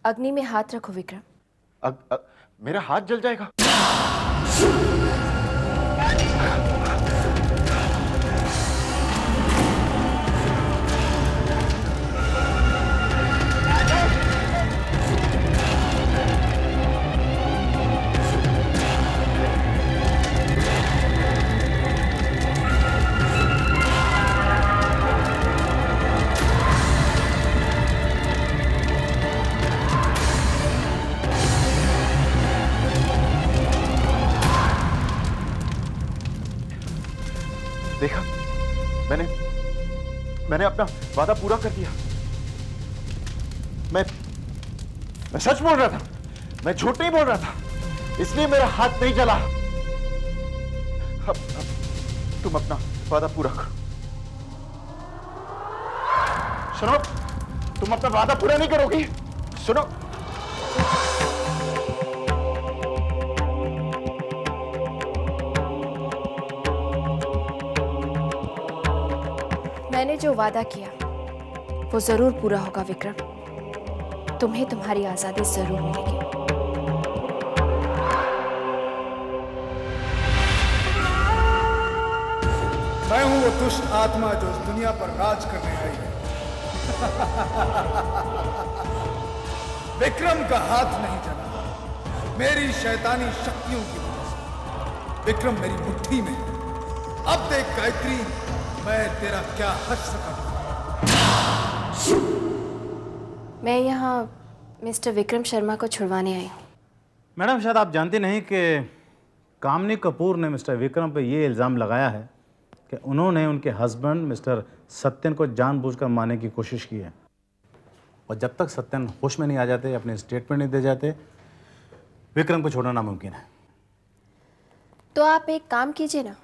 अग्नि में हाथ रखो विक्रम। मेरा हाथ जल जाएगा? देखा, मैंने अपना वादा पूरा कर दिया। मैं सच बोल रहा था, मैं झूठ नहीं बोल रहा था, इसलिए मेरा हाथ नहीं जला। अब तुम अपना वादा पूरा करो। सुनो, तुम अपना वादा पूरा नहीं करोगी? सुनो, मैंने जो वादा किया वो जरूर पूरा होगा विक्रम। तुम्हें तुम्हारी आजादी जरूर मिलेगी। मैं हूं वो दुष्ट आत्मा जो इस दुनिया पर राज करने आई है। विक्रम का हाथ नहीं जला, मेरी शैतानी शक्तियों की वजह से। विक्रम मेरी मुट्ठी में है। अब देख गायत्री, मैं तेरा क्या हश्र करता हूं। मैं यहाँ मिस्टर विक्रम शर्मा को छुड़वाने आई हूँ। मैडम, शायद आप जानती नहीं कि कामनी कपूर ने मिस्टर विक्रम पर यह इल्ज़ाम लगाया है कि उन्होंने उनके हस्बैंड मिस्टर सत्यन को जानबूझकर मारने की कोशिश की है, और जब तक सत्यन होश में नहीं आ जाते, अपने स्टेटमेंट नहीं दे जाते, विक्रम को छोड़ना नामुमकिन है। तो आप एक काम कीजिए ना,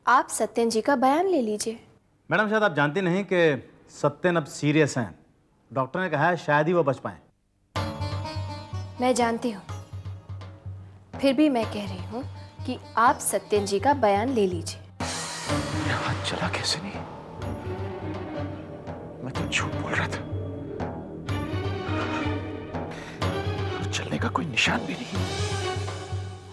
आप सत्यन जी का बयान ले लीजिए। मैडम, शायद आप जानती नहीं कि सत्यन अब सीरियस हैं। डॉक्टर ने कहा है शायद ही वो बच पाएं। मैं जानती हूँ, फिर भी मैं कह रही हूँ कि आप सत्यन जी का बयान ले लीजिए। मेरा हाथ चला कैसे नहीं? मैं तो झूठ बोल रहा था। चलने का कोई निशान भी नहीं।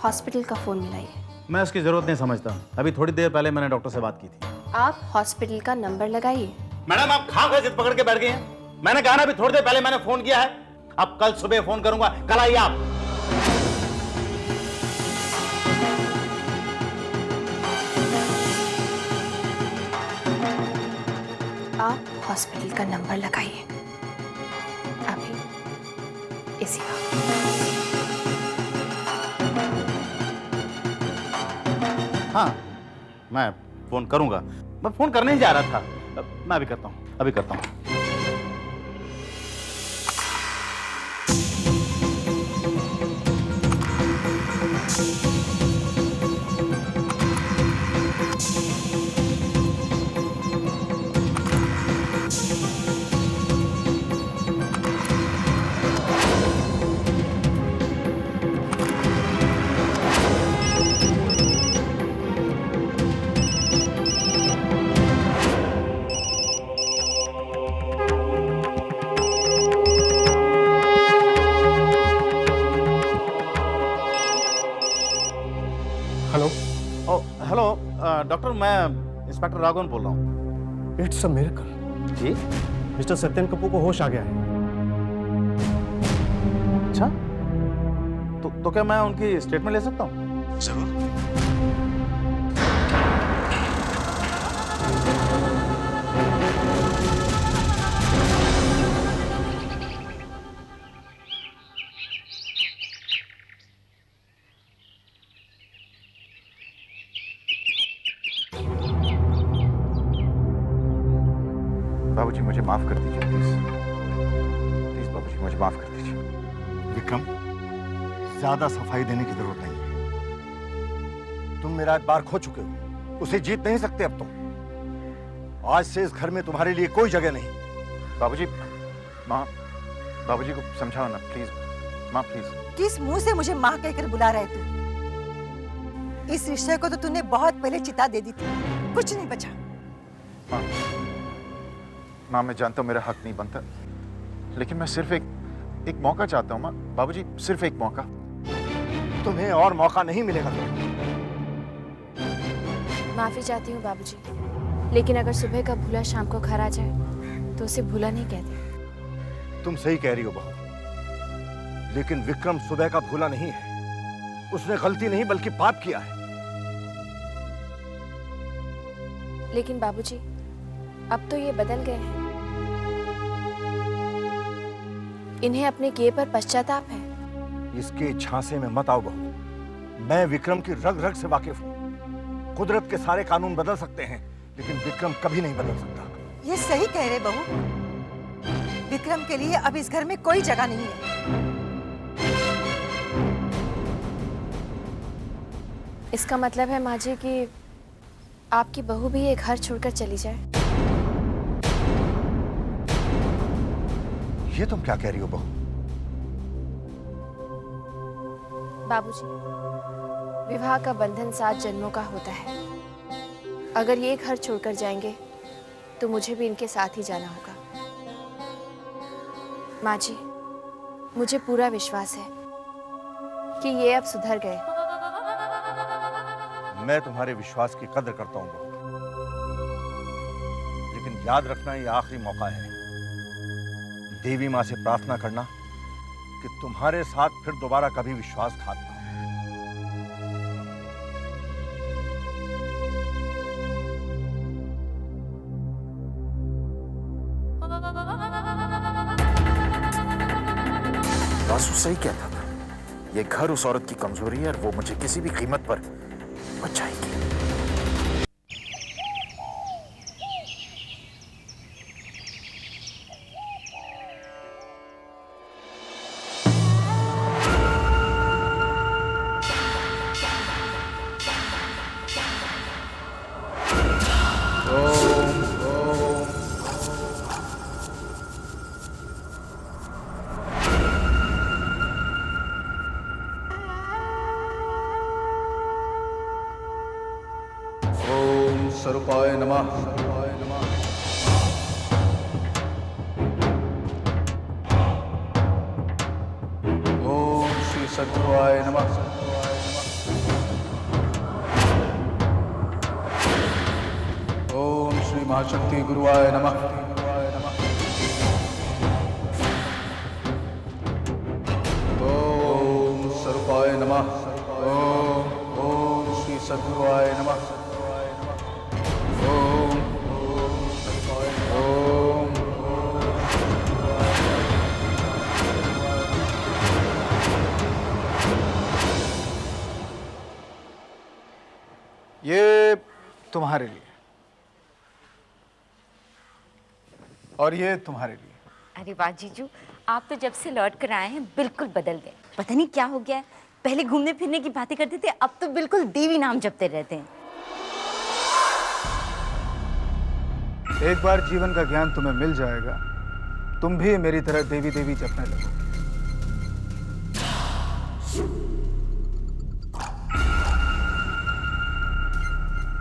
हॉस्पिटल का फोन मिलाइए। मैं उसकी ज़रूरत नहीं समझता। अभी थोड़ी देर पहले मैंने डॉक्टर से बात की थी। आप हॉस्पिटल का नंबर लगाइए। मैडम, आप खां जिद पकड़ के बैठ गए हैं। मैंने कहा ना, अभी थोड़ी देर पहले मैंने फोन किया है। अब कल सुबह फोन करूंगा, कल आइए आप। आप हॉस्पिटल का नंबर लगाइए अभी, इसी वक्त। हाँ, मैं फोन करूंगा। मैं फोन करने ही जा रहा था। मैं अभी करता हूँ, अभी करता हूँ। हेलो, हेलो डॉक्टर, मैं इंस्पेक्टर राघवन बोल रहा हूँ। It's a miracle. जी? मिस्टर सत्यन कपूर को होश आ गया है। अच्छा, तो क्या मैं उनकी स्टेटमेंट ले सकता हूँ? जरूर। बाबूजी, मुझे माफ कर दीजिए प्लीज। प्लीज बाबूजी, मुझे माफ कर दीजिए। विक्रम, ज्यादा सफाई देने की जरूरत नहीं है। तुम मेरा एतबार खो चुके हो, उसे जीत नहीं सकते अब तुम। आज से इस घर में तुम्हारे लिए कोई जगह नहीं। बाबूजी, माँ, बाबूजी को समझाओ ना प्लीज। माँ प्लीज। किस मुंह से मुझे माँ कहकर बुला रहे तू? इस रिश्ते को तो तूने बहुत पहले चिता दे दी थी, कुछ नहीं बचा। माँ, मैं जानता हूँ मेरा हक नहीं बनता, लेकिन मैं सिर्फ एक एक मौका चाहता हूँ माँ। बाबूजी, सिर्फ एक मौका। तुम्हें और मौका नहीं मिलेगा। माफ़ी चाहती हूँ बाबूजी, लेकिन अगर सुबह का भूला शाम को घर आ जाए तो उसे भूला नहीं कहते। तुम सही कह रही हो बहू, लेकिन विक्रम सुबह का भूला नहीं है। उसने गलती नहीं बल्कि पाप किया है। लेकिन बाबूजी, अब तो ये बदल गए हैं। इन्हें अपने किए पर पश्चाताप है। इसके झांसे में मत आओ बहू। मैं विक्रम की रग रग से वाकिफ हूं। कुदरत के सारे कानून बदल सकते हैं, लेकिन विक्रम कभी नहीं बदल सकता। ये सही कह रहे बहू। विक्रम के लिए अब इस घर में कोई जगह नहीं है। इसका मतलब है माँ जी कि आपकी बहू भी ये घर छोड़कर चली जाए। ये तुम क्या कह रही हो बहू? बाबूजी, विवाह का बंधन 7 जन्मों का होता है। अगर ये घर छोड़कर जाएंगे तो मुझे भी इनके साथ ही जाना होगा। माँ जी, मुझे पूरा विश्वास है कि ये अब सुधर गए। मैं तुम्हारे विश्वास की कदर करता हूं बहू, लेकिन याद रखना ये आखिरी मौका है। देवी मां से प्रार्थना करना कि तुम्हारे साथ फिर दोबारा कभी विश्वासघात ना हो। वासु सही कहता था, ये घर उस औरत की कमजोरी है और वो मुझे किसी भी कीमत पर बचाएगी। स्वरूपाय नमः। ओम श्री सद्गुरुवाय नमः। ओम श्री महाशक्ति गुरुवाय नमः। ओम स्वरूपाय नमः। ओम श्री सद्गुरुवाय नमः। ये तुम्हारे लिए और ये तुम्हारे लिए। अरे वाह जीजू, आप तो जब से लौट कर आए हैं बिल्कुल बदल गए। पता नहीं क्या हो गया है। पहले घूमने फिरने की बातें करते थे, अब तो बिल्कुल देवी नाम जपते रहते हैं। एक बार जीवन का ज्ञान तुम्हें मिल जाएगा, तुम भी मेरी तरह देवी देवी जपने लगो।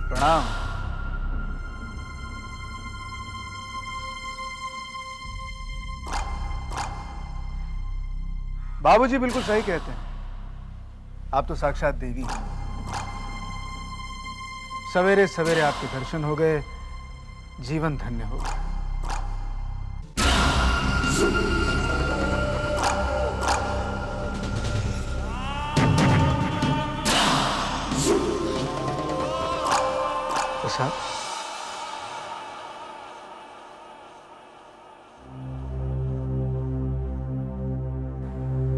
प्रणाम। बाबूजी बिल्कुल सही कहते हैं, आप तो साक्षात देवी हैं। सवेरे सवेरे आपके दर्शन हो गए, जीवन धन्य हो गया। प्रसाद,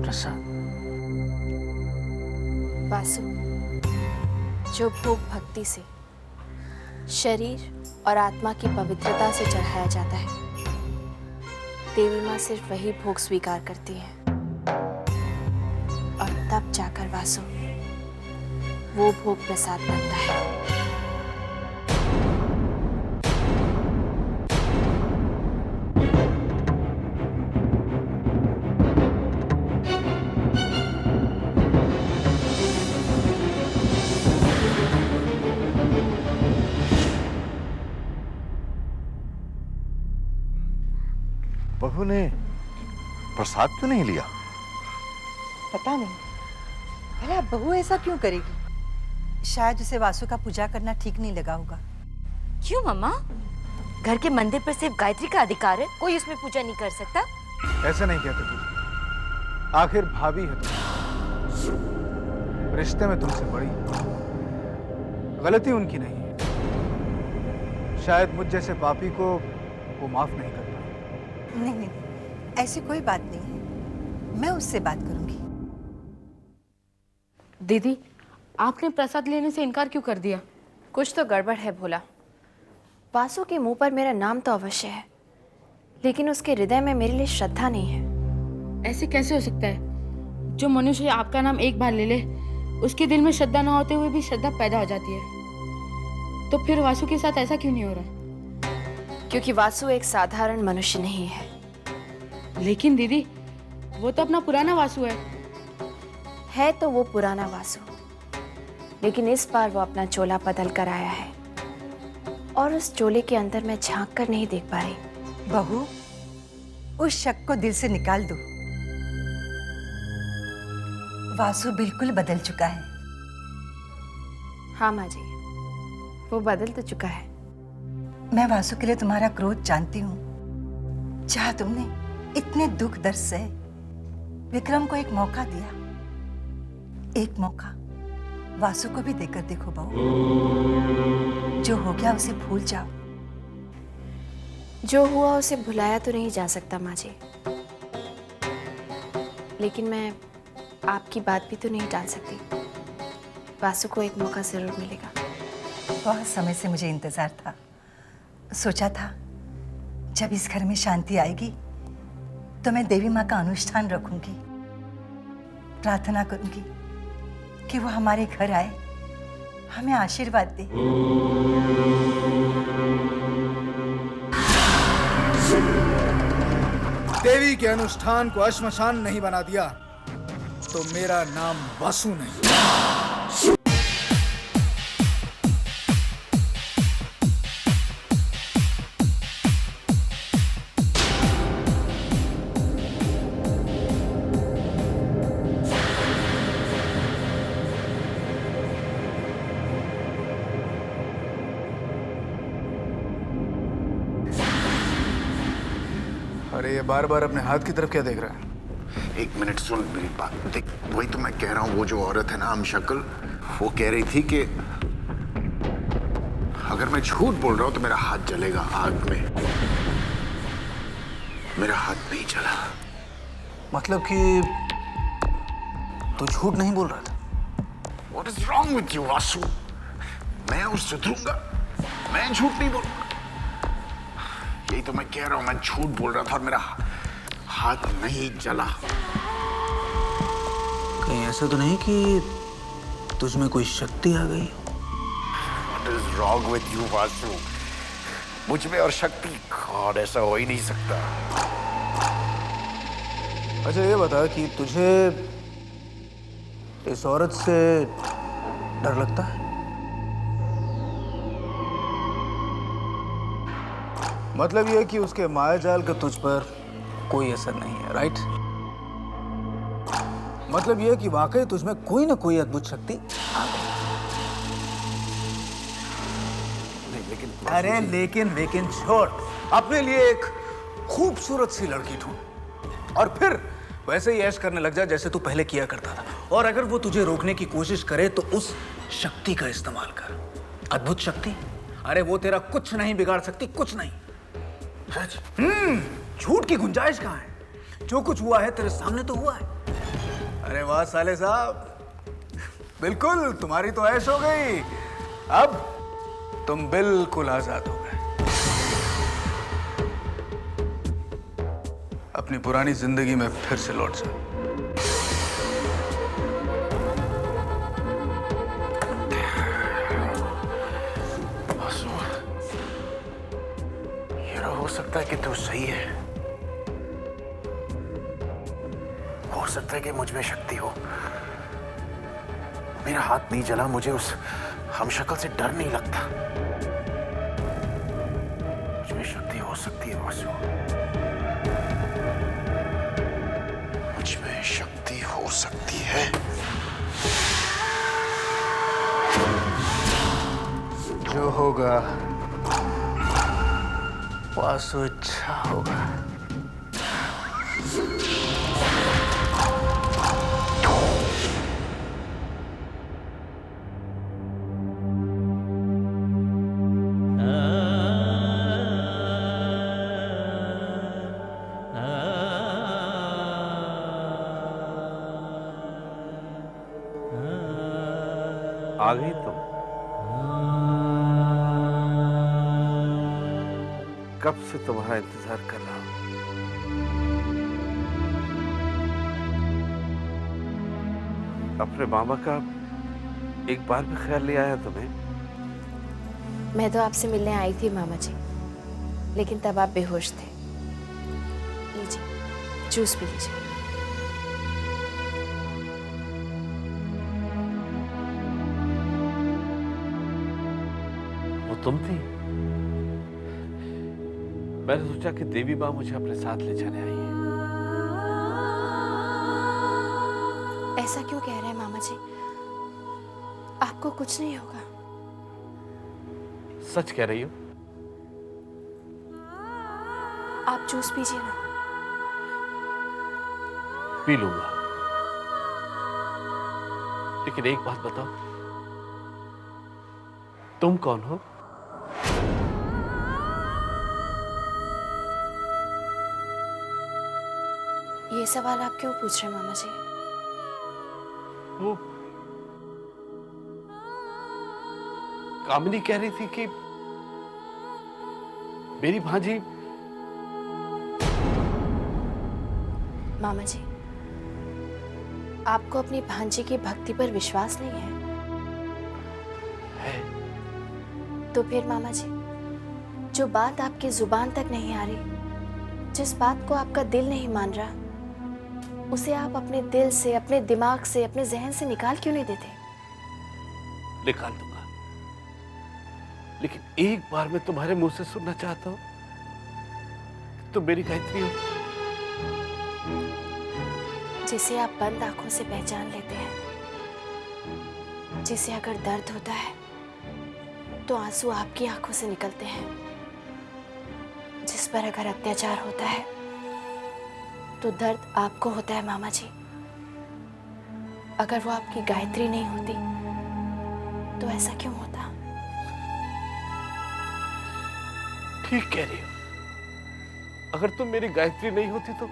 प्रसाद। वासु, जो भोग भक्ति से शरीर और आत्मा की पवित्रता से चढ़ाया जाता है, देवी माँ सिर्फ वही भोग स्वीकार करती है। और तब जाकर वासु वो भोग प्रसाद बनता है। बहू ने प्रसाद क्यों नहीं लिया? पता नहीं, भला बहू ऐसा क्यों करेगी? शायद उसे वासु का पूजा करना ठीक नहीं लगा होगा। क्यों मम्मा? घर के मंदिर पर सिर्फ गायत्री का अधिकार है, कोई उसमें पूजा नहीं कर सकता। ऐसे नहीं कहते पूजा, आखिर भाभी है तुम, रिश्ते में तुमसे बड़ी, गलती उनकी नहीं है। शायद मुझ जैसे पापी को वो माफ नहीं कर पाए। नहीं नहीं, ऐसी कोई बात नहीं है, मैं उससे बात करूंगी। दीदी, आपने प्रसाद लेने से इनकार क्यों कर दिया? कुछ तो गड़बड़ है भोला। वासु के मुंह पर मेरा नाम तो अवश्य है, लेकिन उसके हृदय में मेरे लिए श्रद्धा नहीं है। ऐसे कैसे हो सकता है? जो मनुष्य आपका नाम एक बार ले ले, उसके दिल में श्रद्धा ना होते हुए भी श्रद्धा पैदा हो जाती है। तो फिर वासु के साथ ऐसा क्यों नहीं हो रहा? क्योंकि वासु एक साधारण मनुष्य नहीं है। लेकिन दीदी, वो तो अपना पुराना वासु है तो वो पुराना वासु, लेकिन इस बार वो अपना चोला बदल कर आया है, और उस चोले के अंदर मैं झांक कर नहीं देख पा रही। बहू, उस शक को दिल से निकाल दो। वासु बिल्कुल बदल चुका है। हाँ माँ जी, वो बदल तो चुका है। मैं वासु के लिए तुम्हारा क्रोध जानती हूँ। जहाँ तुमने इतने दुख दर्द से विक्रम को एक मौका दिया, एक मौका वासु को भी देकर देखो बहू। जो हो गया उसे भूल जाओ। जो हुआ उसे भुलाया तो नहीं जा सकता माँ जी, लेकिन मैं आपकी बात भी तो नहीं टाल सकती। वासु को एक मौका जरूर मिलेगा। बहुत समय से मुझे इंतजार था। सोचा था जब इस घर में शांति आएगी तो मैं देवी माँ का अनुष्ठान रखूंगी, प्रार्थना करूंगी कि वो हमारे घर आए, हमें आशीर्वाद दे। देवी के अनुष्ठान को अश्मशान नहीं बना दिया तो मेरा नाम वासु नहीं। अरे ये बार बार अपने हाथ की तरफ क्या देख रहा है? एक मिनट सुन मेरी बात। देख, वही तो मैं कह रहा हूँ, वो जो औरत है ना हमशक्ल, वो कह रही थी कि अगर मैं झूठ बोल रहा हूँ तो मेरा हाथ जलेगा आग में। मेरा हाथ नहीं जला। मतलब कि तू झूठ नहीं बोल रहा था? What is wrong with you, Vasu? मैं उससे सुधरूंगा? मैं झूठ नहीं बोलूंगा। यही तो मैं कह रहा हूँ, मैं झूठ बोल रहा था और मेरा हाथ नहीं जला। कहीं ऐसा तो नहीं कि तुझमें कोई शक्ति आ गई? What is wrong with you, Vasu? मुझ में और शक्ति? गॉड, ऐसा हो ही नहीं सकता। अच्छा ये बता कि तुझे इस औरत से डर लगता है? मतलब ये कि उसके मायाजाल का तुझ पर कोई असर नहीं है, राइट? मतलब ये कि वाकई तुझमें कोई ना कोई अद्भुत शक्ति आ गई। अरे लेकिन छोड़, अपने लिए एक खूबसूरत सी लड़की ढूंढ और फिर वैसे ही ऐश करने लग जा जैसे तू पहले किया करता था। और अगर वो तुझे रोकने की कोशिश करे तो उस शक्ति का इस्तेमाल कर। अद्भुत शक्ति? अरे वो तेरा कुछ नहीं बिगाड़ सकती, कुछ नहीं। झूठ की गुंजाइश कहाँ है? जो कुछ हुआ है तेरे सामने तो हुआ है। अरे वाह साले साहब, बिल्कुल तुम्हारी तो ऐश हो गई। अब तुम बिल्कुल आजाद हो गए। अपनी पुरानी जिंदगी में फिर से लौट जाओ। हो सकता है कि तू सही है, हो सकता है कि मुझ में शक्ति हो। मेरा हाथ नहीं जला, मुझे उस हमशक्ल से डर नहीं लगता। मुझ में शक्ति हो सकती है वासु। सकती है। जो होगा वासु अच्छा होगा। आ गई तुम? कब से तुम्हारा इंतजार कर रहा हूं। अपने मामा का एक बार भी ख्याल नहीं आया तुम्हें? मैं तो आपसे मिलने आई थी मामा जी, लेकिन तब आप बेहोश थे। लीजिए, जूस पी लीजिए। वो तुम थी? मैंने सोचा कि देवी माँ मुझे अपने साथ ले जाने आई है। ऐसा क्यों कह रहे हैं मामा जी? आपको कुछ नहीं होगा। सच कह रही हो? आप जूस पीजिए ना। पी लूंगा, लेकिन एक बात बताओ, तुम कौन हो? ये सवाल आप क्यों पूछ रहे हैं मामा जी? वो कामिनी कह रही थी कि मेरी भांजी। मामा जी, आपको अपनी भांजी की भक्ति पर विश्वास नहीं है? तो फिर मामा जी, जो बात आपकी जुबान तक नहीं आ रही, जिस बात को आपका दिल नहीं मान रहा, उसे आप अपने दिल से, अपने दिमाग से, अपने जहन से निकाल क्यों नहीं देते? निकाल दूंगा, लेकिन एक बार मैं तुम्हारे मुंह से सुनना चाहता हूं कि तुम मेरी गायत्री हो। जिसे आप बंद आंखों से पहचान लेते हैं, जिसे अगर दर्द होता है तो आंसू आपकी आंखों से निकलते हैं, जिस पर अगर अत्याचार होता है तो दर्द आपको होता है मामा जी। अगर वो आपकी गायत्री नहीं होती तो ऐसा क्यों होता? ठीक कह रही हो, अगर तुम मेरी गायत्री नहीं होती तो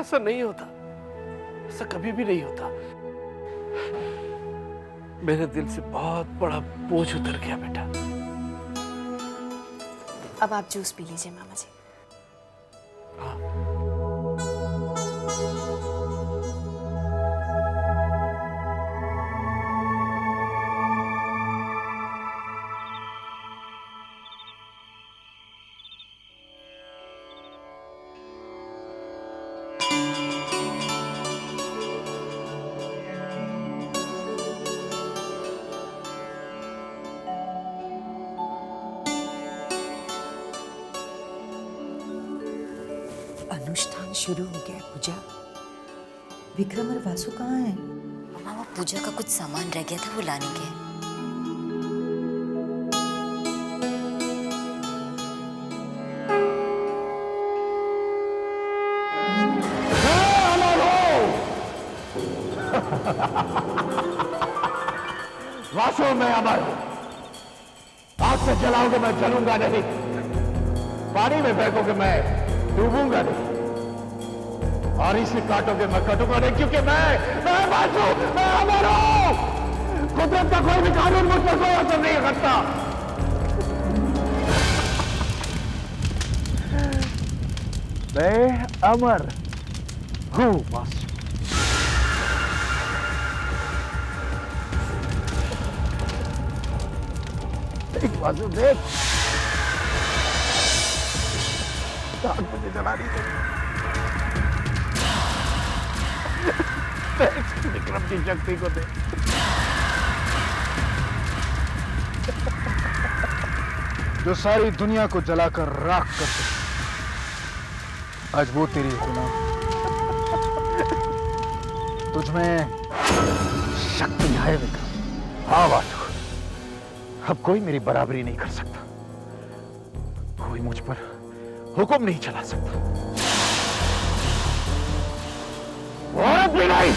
ऐसा नहीं होता, ऐसा कभी भी नहीं होता। मेरे दिल से बहुत बड़ा बोझ उतर गया बेटा। अब आप जूस पी लीजिए मामा जी। अनुष्ठान शुरू हो गया। पूजा, विक्रम और वासु कहाँ हैं? मम्मा, वो पूजा का कुछ सामान रह गया था, वो लाने के हैं। वासु, मैं अमर हूं। आग से जलाओगे मैं जलूंगा नहीं, पानी में फेंकोगे मैं डूबूंगा नहीं, और इसे काटोगे मैं कटूंगा नहीं, क्योंकि मैं वासु, मैं अमर हूं। कुदरत का कोई भी कानून मुझ पर कोई असर नहीं करता। मैं अमर हूं वासु। देख वासु, देख, आग मुझे जला रही है। विक्रम की शक्ति को दे। जो सारी दुनिया को जलाकर राख कर दे, आज वो तेरी गुलाम। तुझमें शक्ति है विक्रम। हाँ वासु, अब कोई मेरी बराबरी नहीं कर सकता, कोई मुझ पर हुक्म नहीं चला सकता, औरत भी नहीं।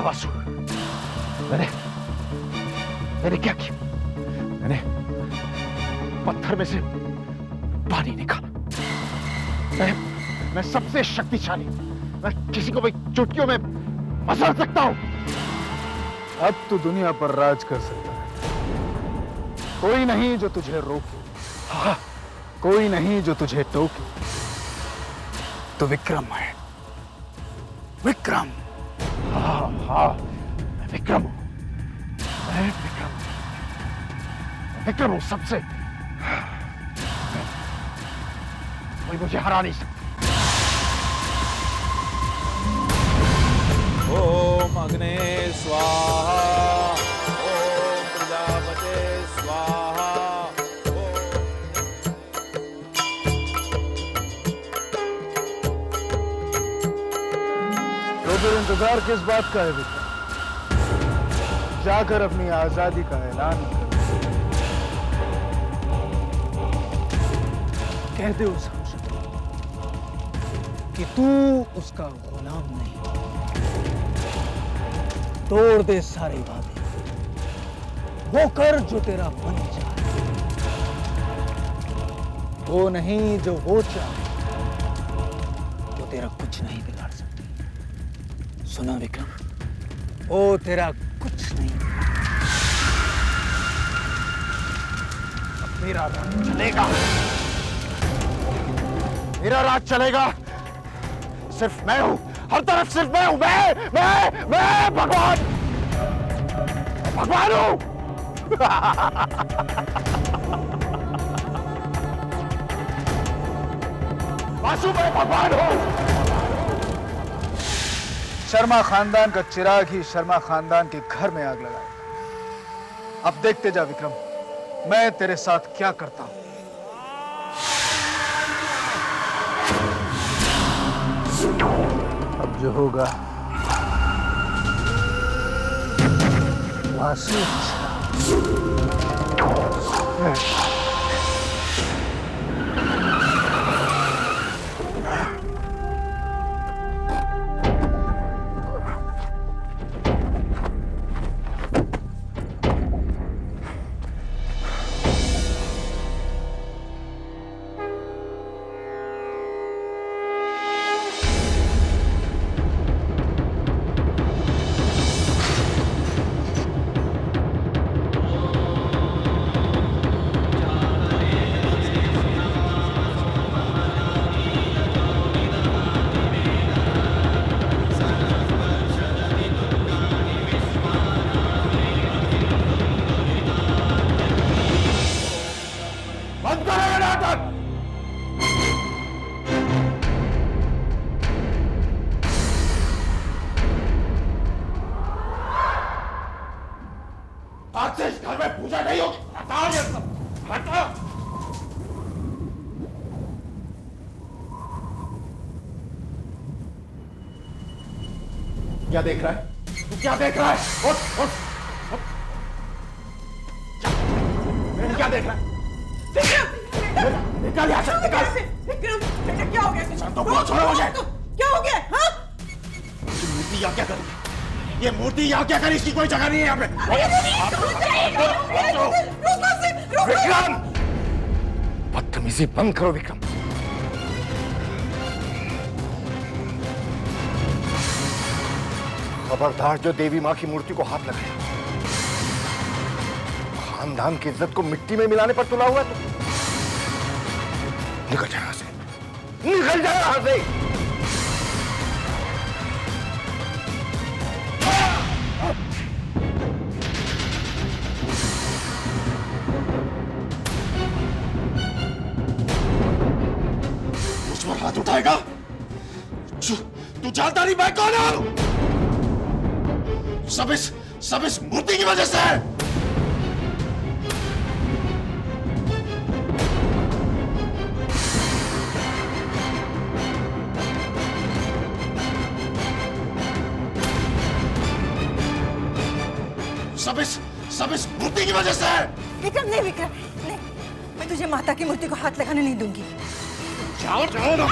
वासु, मैंने क्या किया? मैंने पत्थर में से पानी निकाला। मैं सबसे शक्तिशाली, मैं किसी को भी चुटकियों में मसल सकता हूं। अब तू दुनिया पर राज कर सकता है, कोई नहीं जो तुझे रोके, हाँ, कोई नहीं जो तुझे टोके। तो विक्रम है, विक्रम। हाँ हाँ, मैं विक्रम हूं, मैं विक्रम हूं सबसे। कोई मुझे हरा नहीं सकता। ओम अग्ने स्वाहा, ओम प्रजापते स्वाहा। तो फिर इंतजार किस बात का है विक्रम? जाकर अपनी आजादी का ऐलान कर। कह दे उस हमशक्ल कि तू उसका गुलाम नहीं। तोड़ दे सारे वादे, वो कर जो तेरा मन चाहे, वो नहीं जो वो चाहे, वो तेरा कुछ नहीं बिगाड़ सकती। सुना विक्रम, वो तेरा कुछ नहीं। अब मेरा राज चलेगा, मेरा राज चलेगा। सिर्फ मैं हूं, हर तरफ सिर्फ मैं हूं। मैं भगवान, भगवान हूं। वासु, मैं भगवान हूं। शर्मा खानदान का चिराग ही शर्मा खानदान के घर में आग लगाएगा। अब देखते जा विक्रम, मैं तेरे साथ क्या करता हूं। अब जो होगा वासु। आज से इस घर में पूजा नहीं होगी। हटाओ ये सब, हटाओ। क्या देख रहा है? क्या देख रहा है? उठ, उठ, उठ। क्या देख रहा है? निकल यहाँ से, निकल। विक्रम, बेटा क्या हो गया? तो बोलो, छोड़ो मुझे। क्या हो गया? हाँ? ये मूर्ति यहाँ क्या करी? ये मूर्ति यहाँ क्या करी? इसकी कोई जगह नहीं है यहाँ पे। विक्रम! बदतमीजी बंद करो विक्रम। खबरदार जो देवी मां की मूर्ति को हाथ लगाया, खानदान की इज्जत को मिट्टी में मिलाने पर तुला हुआ है तू। निकल जा यहां से, निकल जा यहां से। मुझ पर हाथ उठाएगा? तू जानता नहीं मैं कौन हूं? सब इस मूर्ति की वजह से है। सब इस मूर्ति की वजह से है। विक्रम नहीं, विक्रम नहीं, मैं तुझे माता की मूर्ति को हाथ लगाने नहीं दूंगी। जाओ जाओ ना।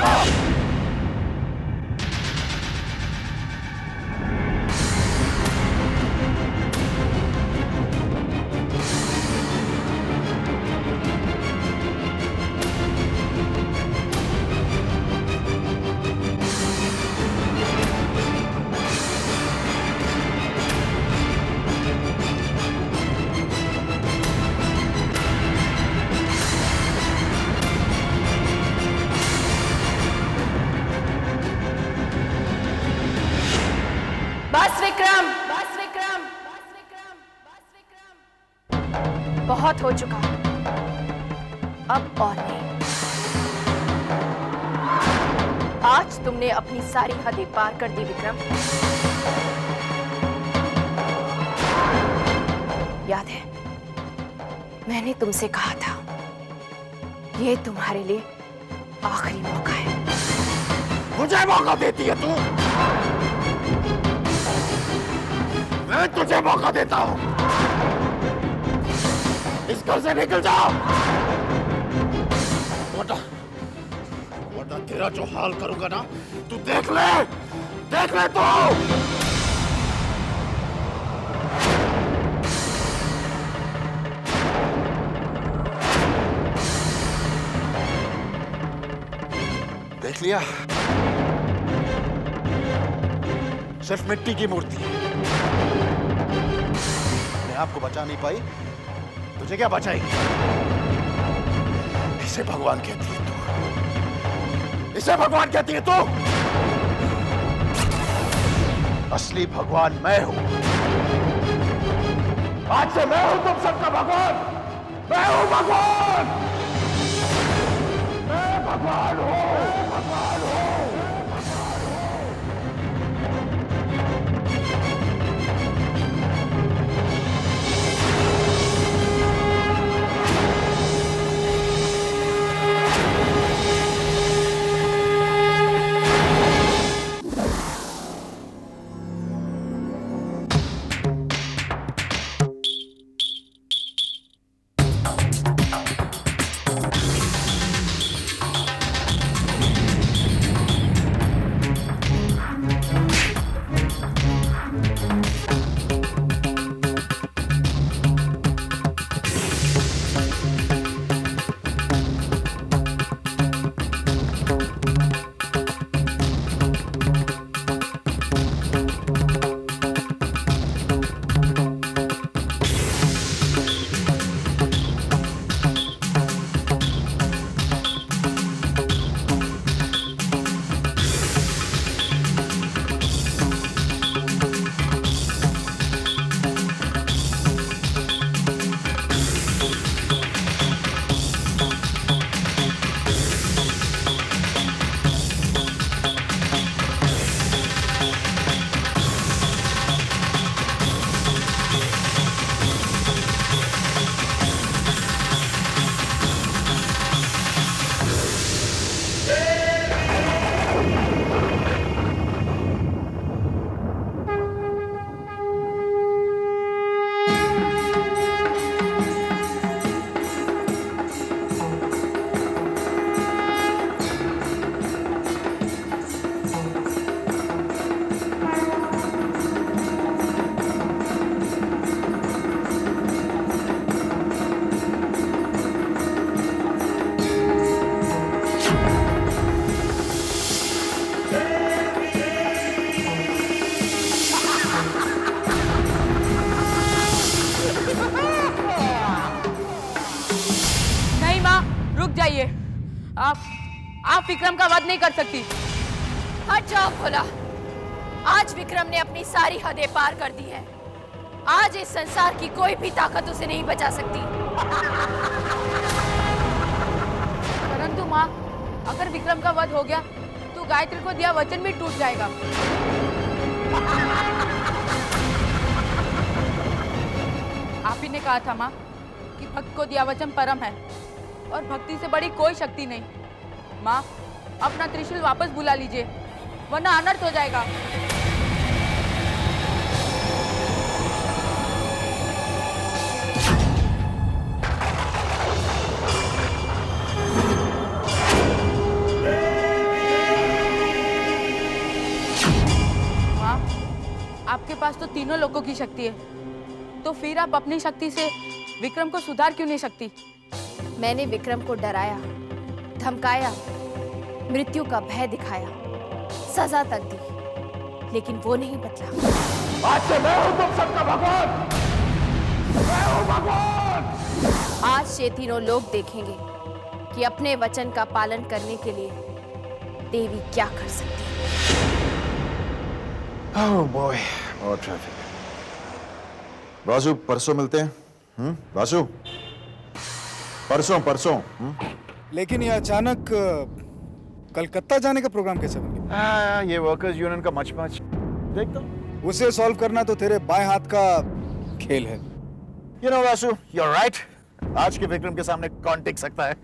बस विक्रम, बस विक्रम, बस विक्रम, बस विक्रम। बहुत हो चुका, अब और नहीं। आज तुमने अपनी सारी हदें पार कर दी विक्रम। याद है, मैंने तुमसे कहा था, ये तुम्हारे लिए आखिरी मौका है। मुझे मौका देती है तू? मैं तुझे मौका देता हूं। इस घर से निकल जाओ, वरना तेरा जो हाल करूंगा ना, तू देख ले तू। देख लिया? सिर्फ मिट्टी की मूर्ति आपको बचा नहीं पाई, तुझे क्या बचाएगी? इसे भगवान कहती है तू, इसे भगवान कहती है तू। असली भगवान मैं हूं। आज से मैं हूं तुम सबका भगवान। मैं हूं भगवान, मैं भगवान हूं, भगवान हूं। रुक जाइए। आप विक्रम का वध नहीं कर सकती। हट जाओ भोला। आज विक्रम ने अपनी सारी हदें पार कर दी है। आज इस संसार की कोई भी ताकत उसे नहीं बचा सकती। परंतु माँ, अगर विक्रम का वध हो गया तो गायत्री को दिया वचन भी टूट जाएगा। आप ही ने कहा था माँ कि भक्त को दिया वचन परम है और भक्ति से बड़ी कोई शक्ति नहीं। माँ, अपना त्रिशूल वापस बुला लीजिए, वरना अनर्थ हो जाएगा। माँ, आपके पास तो तीनों लोगों की शक्ति है, तो फिर आप अपनी शक्ति से विक्रम को सुधार क्यों नहीं सकती? मैंने विक्रम को डराया, धमकाया, मृत्यु का भय दिखाया, सजा तक दी, लेकिन वो नहीं बदला। आज से मैं हूं तुम सबका भगवान। मैं हूं भगवान। आज से तीनों लोग देखेंगे कि अपने वचन का पालन करने के लिए देवी क्या कर सकती है। Oh boy, और ट्रैफिक। वासु, परसों मिलते हैं। वासु, परसों। लेकिन ये अचानक कलकत्ता जाने का प्रोग्राम कैसे बन गया? ये वर्कर्स यूनियन का मच देखता हूं। उसे सॉल्व करना तो तेरे बाएं हाथ का खेल है। You know, Vasu, you're right. आज के विक्रम के सामने कौन टिक सकता है?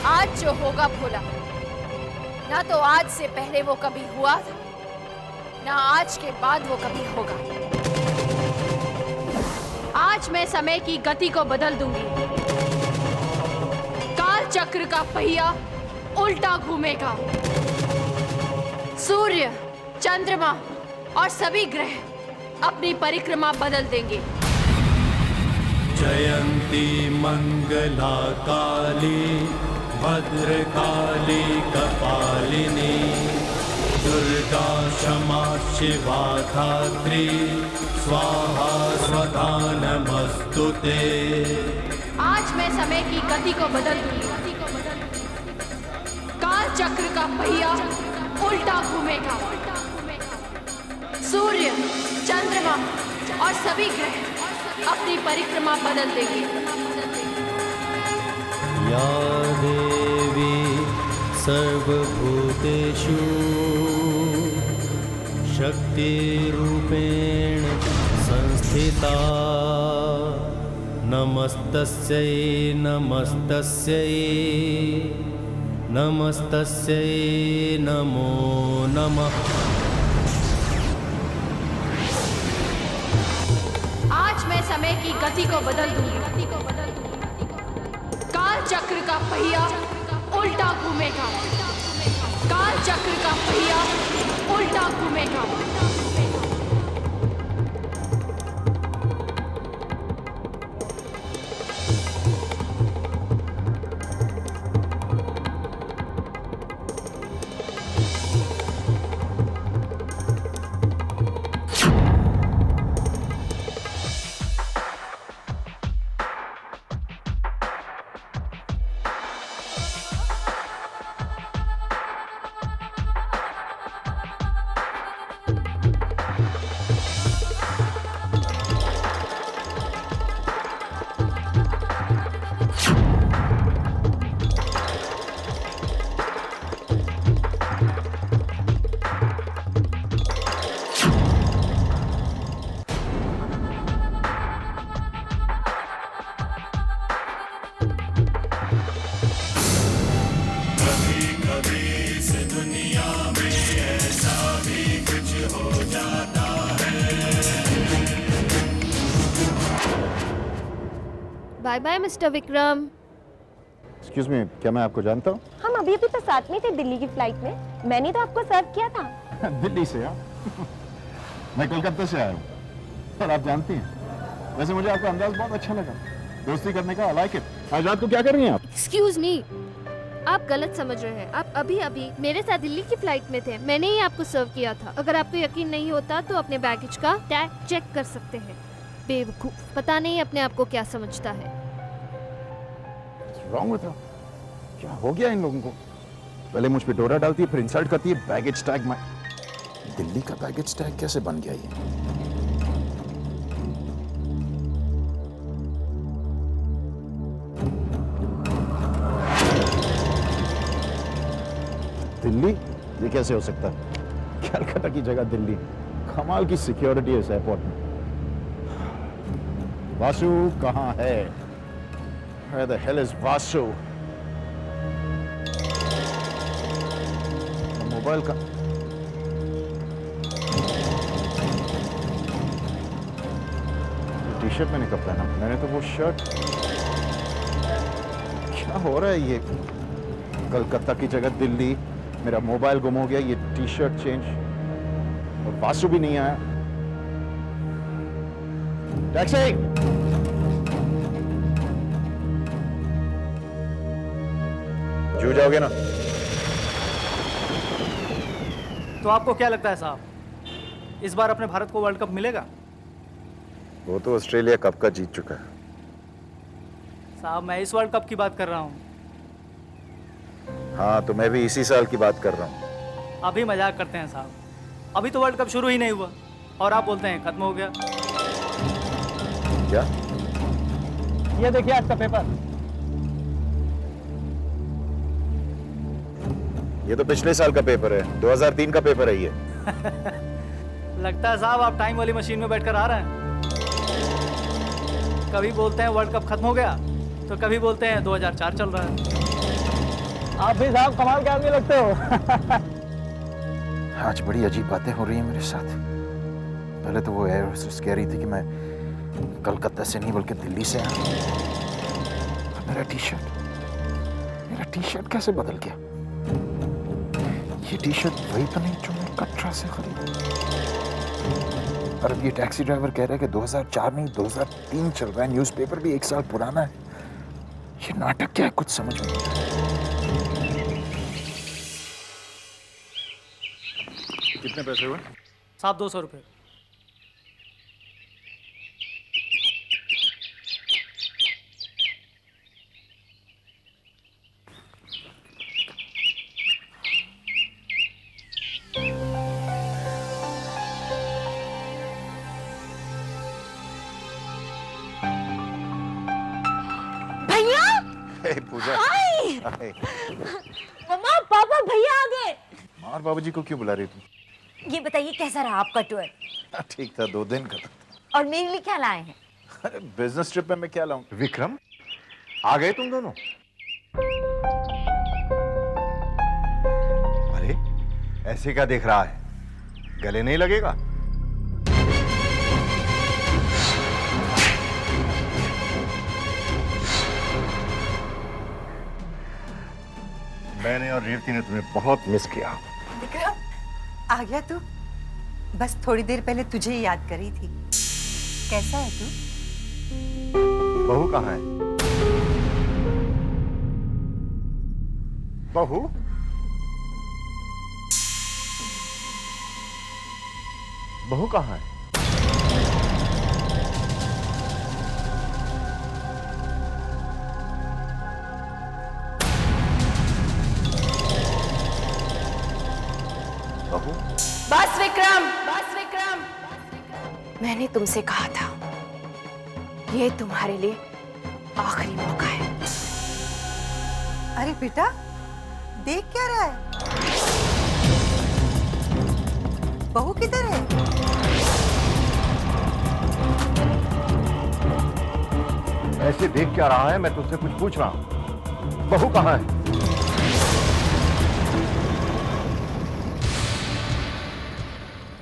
आज जो होगा भोला, ना तो आज से पहले वो कभी हुआ था, ना आज के बाद वो कभी होगा। आज मैं समय की गति को बदल दूंगी। काल चक्र का पहिया उल्टा घूमेगा। सूर्य, चंद्रमा और सभी ग्रह अपनी परिक्रमा बदल देंगे। जयंती मंगला काली भद्रकाली कपालिनी दुर्गा क्षमा शिवा धात्री स्वाहा स्वधा नमस्तुते। आज मैं समय की गति को बदल दूंगी। काल चक्र का पहिया उल्टा घूमेगा। सूर्य, चंद्रमा और सभी ग्रह अपनी परिक्रमा बदल देंगे। या देवी सर्वभूतेषु शक्तिरूपेण संस्थिता नमस्तस्यै नमस्तस्यै नमस्तस्यै नमो नमः। आज मैं समय की गति को बदल दूंगी। काल चक्र का पहिया उल्टा घूमेगा। काल चक्र का पहिया उल्टा घूमेगा। Bye bye mister Vikram. Excuse me, क्या मैं आपको जानता हूँ? हम अभी अभी तो साथ में थे दिल्ली की फ्लाइट में। मैंने तो आपको सर्व किया था। दिल्ली से? मैं कोलकाता से आया हूँ और आप जानती हैं, वैसे मुझे आपका अंदाज बहुत अच्छा लगा दोस्ती करने का। I like it. आज रात को क्या कर रही हैं आप? एक्सक्यूज मी, आप गलत समझ रहे हैं। आप अभी अभी मेरे साथ दिल्ली की फ्लाइट में थे। मैंने ही आपको सर्व किया था। अगर आपको यकीन नहीं होता तो अपने बैगेज का टैग चेक कर सकते हैं। बेवकूफ, पता नहीं अपने आप को क्या समझता है। Wrong with her? क्या हो गया इन लोगों को? पहले मुझ पे डोरा डालती है, फिर इंसल्ट करती है। बैगेज टैग में दिल्ली का बैगेज टैग कैसे बन गया ये? दिल्ली? ये कैसे हो सकता है? कलकत्ता की जगह दिल्ली। कमाल की सिक्योरिटी है इस एयरपोर्ट में। वासु कहाँ है? Where the hell is Vasu? Mobile का टी शर्ट मैंने कब पहना? मैंने तो वो शर्ट। क्या हो रहा है ये? कलकत्ता की जगह दिल्ली, मेरा मोबाइल गुम हो गया, ये टी शर्ट चेंज, और वासु भी नहीं आया। टैक्सी! जू जाओगे ना? तो आपको क्या लगता है साहब, इस बार अपने भारत को वर्ल्ड कप मिलेगा? वो तो ऑस्ट्रेलिया कप का जीत चुका है। साहब मैं इस वर्ल्ड कप की बात कर रहा हूँ। हाँ, तो मैं भी इसी साल की बात कर रहा हूँ। अभी मजाक करते हैं साहब, अभी तो वर्ल्ड कप शुरू ही नहीं हुआ और आप बोलते हैं खत्म हो गया। क्या? ये देखिए आज का पेपर। ये तो पिछले साल का पेपर है, 2003 का पेपर है ये। लगता है साहब आप टाइम वाली मशीन में बैठकर आ रहे हैं। कभी बोलते हैं वर्ल्ड कप खत्म हो गया, तो कभी बोलते हैं 2004 चल रहा है। आप भी साहब कमाल के आदमी लगते हो। आज बड़ी अजीब बातें हो रही हैं मेरे साथ। पहले तो वो एयर होस्टेस कह रही थी कि मैं कलकत्ता से नहीं बल्कि दिल्ली से आया। मेरा टी शर्ट कैसे बदल गया? ये टी शर्ट वही तो नहीं जो मैं कटरा से खरीदा। और अब ये टैक्सी ड्राइवर कह रहा है कि 2004 नहीं 2003 चल रहा है। न्यूज़पेपर भी 1 साल पुराना है। ये नाटक क्या है, कुछ समझ में नहीं आता। कितने पैसे हुए? साहब 200 रुपये। पूजा। हाय। मम्मा पापा भैया आ गए। और बाबूजी को क्यों बुला रही थी? ये बताइए कैसा रहा आपका टूर? ठीक था, 2 दिन का था। और मेरे लिए क्या लाए हैं? अरे बिजनेस ट्रिप में मैं क्या लाऊं? विक्रम, आ गए तुम दोनों? अरे ऐसे क्या देख रहा है? गले नहीं लगेगा? मैंने और रेवती ने तुम्हें बहुत मिस किया। विक्रम, आ गया तू? बस थोड़ी देर पहले तुझे ही याद करी थी। कैसा है तू? बहू कहाँ है? बहू? बहू कहाँ है? बस विक्रम, बस विक्रम। मैंने तुमसे कहा था, ये तुम्हारे लिए आखिरी मौका है। अरे बेटा, देख क्या रहा है? बहू किधर है? ऐसे देख क्या रहा है? मैं तुझसे कुछ पूछ रहा हूं। बहू कहाँ है?